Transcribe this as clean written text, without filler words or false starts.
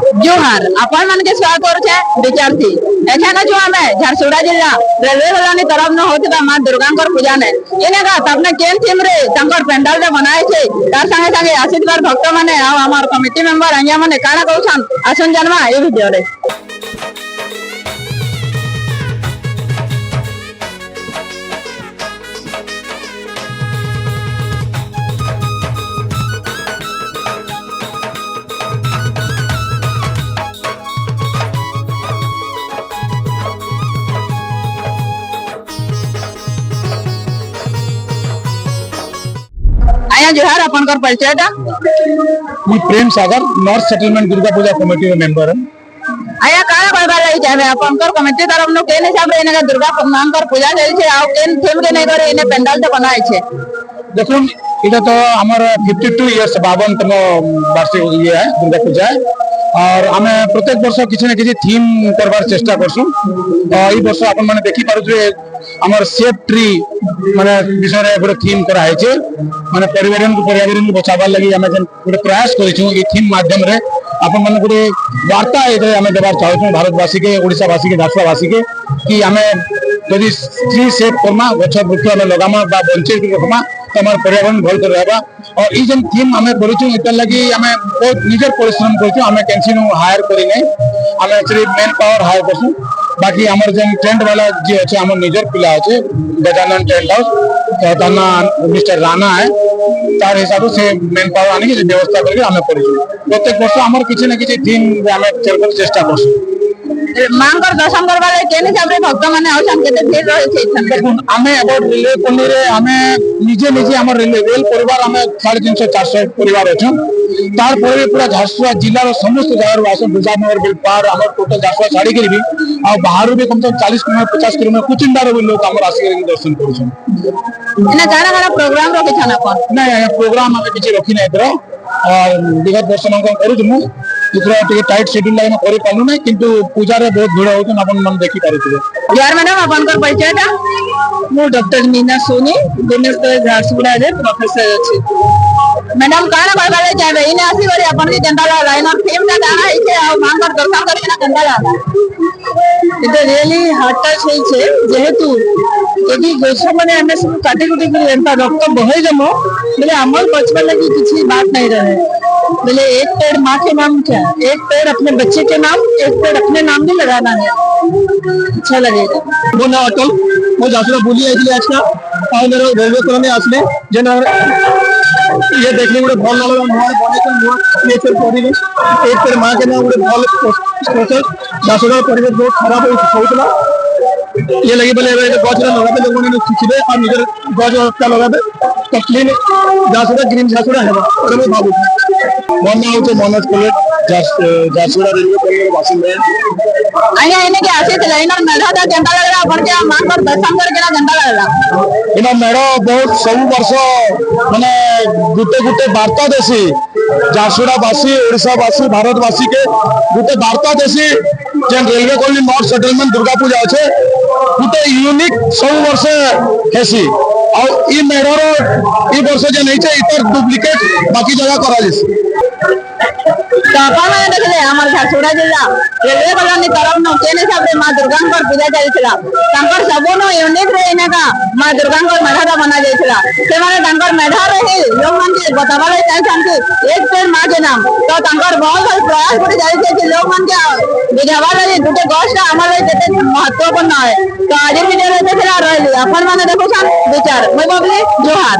जोहार अपन मन के स्वागत करुछे विद्यार्थी एखाने जो हमें झारसुगुड़ा जिला रेलवे वाला तरफ न होता मां दुर्गांकर पूजा ने इने का तपने केन थीम रे तंकर पेंडाल रे बनाए छे तार संगे संगे आशीर्वाद भक्त माने आ हमर कमिटी मेंबर अनिया माने काना कहउछन आसन जन्मा ए वीडियो रे जोहार अपन कर परिचय मी प्रेम सागर नॉर्थ सेटलमेंट दुर्गा पूजा कमिटी में मेंबर है आया काला करबा रही जाबे अपन कर कमिटी तरफ नो केने हिसाब रे इने दुर्गा मांकर पूजा जाई छे आ केन थीम के नै करे इने पेंडाल तो बनाई छे देखुन इटा तो हमर 52 इयर्स 52तम वार्षिक ये है दुर्गा पूजा और आमे प्रत्येक वर्ष किछि न किछि थीम करबार चेष्टा करसु ई वर्ष अपन माने देखि पारु जे हमर सेफ ट्री माने विषय रे एगो थीम करा है छे माने पर्यावरण को बचाबा लागि हमें जन गोटे प्रयास करिछु ई थीम माध्यम रे अपन मन गोटे वार्ता एते हमें देबार चाहछु भारतवासी के ओडिसा वासी के झारसुगुड़ावासी के कि हमें यदि ट्री सेव करमा गछ वृक्ष हमें लगामा बा बंचे रखमा तो हमार पर्यावरण भल कर रहबा और ई जन थीम हमें करिछु एत लागि हमें बहुत निजर परिश्रम करिछु हमें कैंसिनो हायर करि नै हमें सिर्फ मैन पावर हायर करछु बाकी हमर जन टेंट वाला जे अछि हमर निजर पिला अछि गजानन टेंट हाउस तना मिस्टर राणा है तार हिसाब से मैन पावर आने की व्यवस्था करके हमें करिछु प्रत्येक वर्ष हमर किछि न किछि थीम हमें चलकर चेष्टा करछु मांकर दर्शन करबा ले केने हिसाब रे भक्त माने औसन केते भीड़ रहे छे देखुन हमें अबाउट रेलवे कॉलोनी रे हमें निजे हमर रेल परिवार हमें 350 400 परिवार अछि तार पर पूरा झारसुगुड़ा जिला रो समस्त जगह वासन बिजानगर बिलपार हमर टोटल झारसुगुड़ा छाड़ी के भी आ बाहर भी कम से कम 40 किलोमीटर 50 किलोमीटर कुचिंडा रो लोग हमर आसी के दर्शन करू इने गाना प्रोग्राम रखि छन अपन नहीं प्रोग्राम हमें किछि रखि नै दरो और विगत वर्ष मन करू जमु इतरा टिके टाइट शेड्यूल लाइन करि पालु नै किंतु पूजा रे बहुत भीड़ होत अपन मन देखि पारुथिबे यार मैडम अपन कर परिचय दा मो डॉक्टर मीना सोनी दिनेश झारसुगुड़ा रे प्रोफेसर अछि मैडम काना करबा ले जाबे इने आसी बड़ी अपन के जनता लाइन ऑफ थीम का गाना है छे और मांकर दर्शन करि ना जनता ला এটা রিয়েলি হার্টটা সেইছে যেহেতু যদি গছ মানে আমি সব কাটি কুটি করে এন্তা রক্ত বহে যাবো মানে আমার बचपन लगी किसी बात नहीं रहे बोले एक पेड़ माँ के नाम क्या एक पेड़ अपने बच्चे के नाम एक पेड़ अपने नाम भी लगाना है अच्छा लगेगा वो ना अटल वो झारसुगुड़ा बोली आइले आज का और मेरे रेलवे कॉलोनी आसले जेना ये देखने में भल लगा मोर बने तो मोर नेचर परिवेश एक पेड़ माँ के नाम गोटे भल स्पेशल झारसुगुड़ा परिवेश बहुत खराब होइतला ये लगी बोले गछ लगाबे लोग माने सीखबे और निजर गछ का लगाबे तो क्लीन झारसुगुड़ा ग्रीन झारसुगुड़ा हेबा और मैं भाबू मन नाउ तो Manoj college Jharsuguda railway colony बासिंदा आया इने के आसे थे लाइन मेढ़ा दा घंटा लग रहा अपन के मांकर दर्शन करके ना घंटा लग रहा इना मेढ़ बहुत सब वर्ष माने गुटे गुटे वार्ता देसी झारसुगुड़ावासी ओडिशावासी भारतवासी के गुटे वार्ता देसी जेन railway colony north settlement Durga Puja अच्छे गुटे यूनिक सब वर्ष हेसी और ई मेढ़र ई वर्ष जे नहीं छे इतर डुप्लीकेट बाकी जगह करा जेसी तो अपन ने देखले हमर झारसुगुड़ा जिला रेलवे कॉलोनी तरफ न केने हिसाब रे मां दुर्गांकर पूजा जाईछला तंकर सबनो यूनिक रे इनेका मां दुर्गांकर मेढ़ा बना जाईछला से माने तंकर मेढ़ा रे ही लोग मन के बताबा ले चाहछन कि एक पेड़ मां के नाम तो तंकर बहुत प्रयास करे जाईछे कि लोग मन के बुझावा ले गुटे गछटा हमर ले केते महत्वपूर्ण है तो आज वीडियो रे देखला रहली अपन माने देखो सन विचार मैं बबली जोहार।